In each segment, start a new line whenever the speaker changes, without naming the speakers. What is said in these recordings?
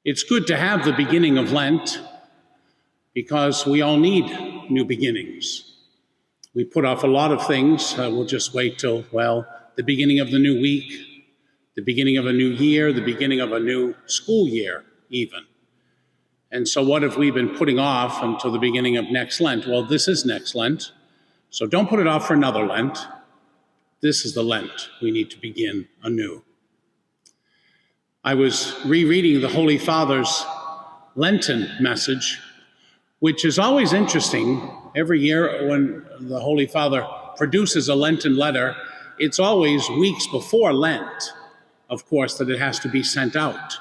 It's good to have the beginning of Lent because we all need new beginnings. We put off a lot of things. We'll just wait till, the beginning of the new week, the beginning of a new year, the beginning of a new school year, even. And so what have we been putting off until the beginning of next Lent? Well, this is next Lent, so don't put it off for another Lent. This is the Lent we need to begin anew. I was rereading the Holy Father's Lenten message, which is always interesting. Every year when the Holy Father produces a Lenten letter, it's always weeks before Lent, of course, that it has to be sent out.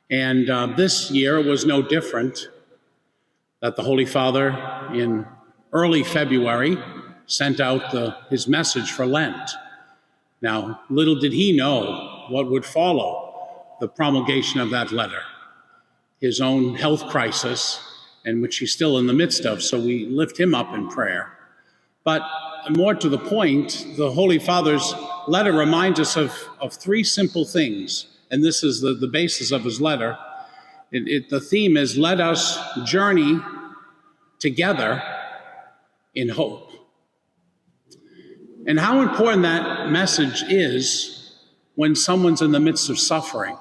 And this year was no different, that the Holy Father in early February sent out his message for Lent. Now, little did he know what would follow the promulgation of that letter, his own health crisis, and which he's still in the midst of, so we lift him up in prayer. But more to the point, the Holy Father's letter reminds us of three simple things, and this is the basis of his letter. The theme is, let us journey together in hope. And how important that message is when someone's in the midst of suffering,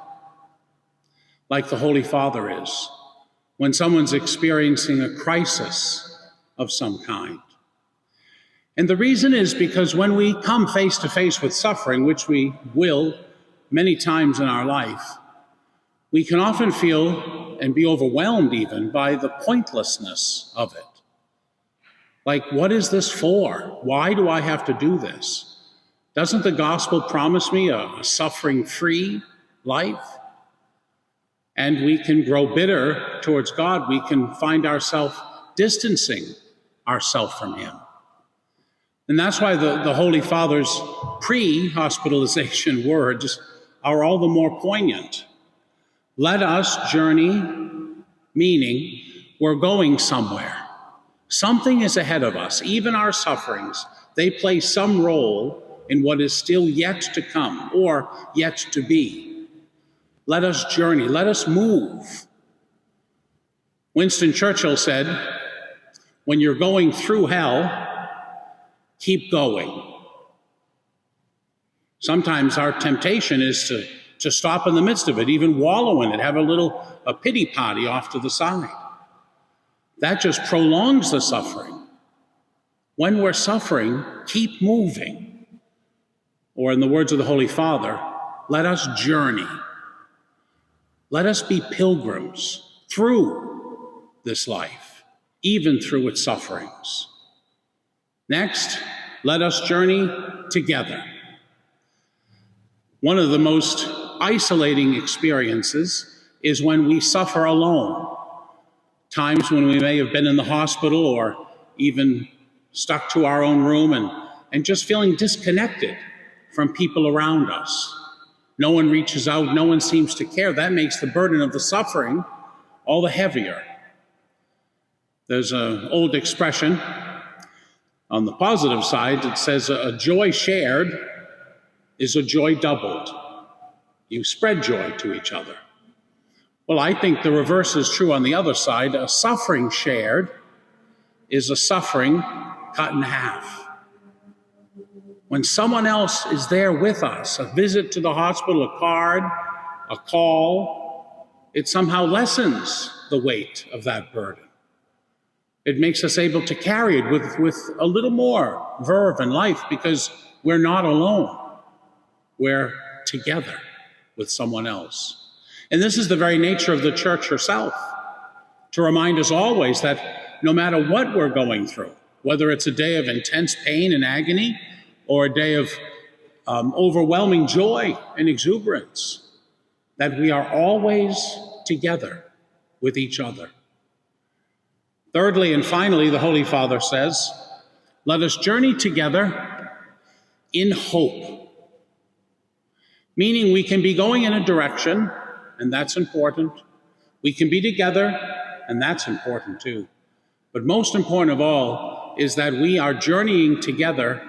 like the Holy Father is, when someone's experiencing a crisis of some kind. And the reason is because when we come face to face with suffering, which we will many times in our life, we can often feel and be overwhelmed even by the pointlessness of it. Like, what is this for? Why do I have to do this? Doesn't the gospel promise me a suffering-free life? And we can grow bitter towards God. We can find ourselves distancing ourselves from him. And that's why the Holy Father's pre-hospitalization words are all the more poignant. Let us journey, meaning we're going somewhere. Something is ahead of us. Even our sufferings, they play some role in what is still yet to come or yet to be. Let us journey, let us move. Winston Churchill said, when you're going through hell, keep going. Sometimes our temptation is to stop in the midst of it, even wallow in it, have a pity party off to the side. That just prolongs the suffering. When we're suffering, keep moving. Or in the words of the Holy Father, let us journey. Let us be pilgrims through this life, even through its sufferings. Next, let us journey together. One of the most isolating experiences is when we suffer alone. Times when we may have been in the hospital or even stuck to our own room and just feeling disconnected from people around us. No one reaches out, no one seems to care. That makes the burden of the suffering all the heavier. There's an old expression on the positive side. It says, a joy shared is a joy doubled. You spread joy to each other. Well, I think the reverse is true on the other side. A suffering shared is a suffering cut in half. When someone else is there with us, a visit to the hospital, a card, a call, it somehow lessens the weight of that burden. It makes us able to carry it with a little more verve and life because we're not alone. We're together with someone else. And this is the very nature of the Church herself, to remind us always that no matter what we're going through, whether it's a day of intense pain and agony or a day of overwhelming joy and exuberance, that we are always together with each other. Thirdly and finally, the Holy Father says, let us journey together in hope. Meaning we can be going in a direction, and that's important. We can be together, and that's important too. But most important of all is that we are journeying together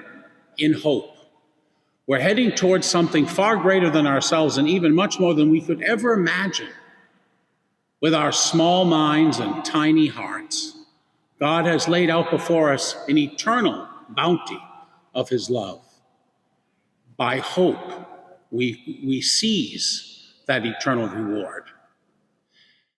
in hope. We're heading towards something far greater than ourselves and even much more than we could ever imagine. With our small minds and tiny hearts, God has laid out before us an eternal bounty of his love. By hope, we seize that eternal reward.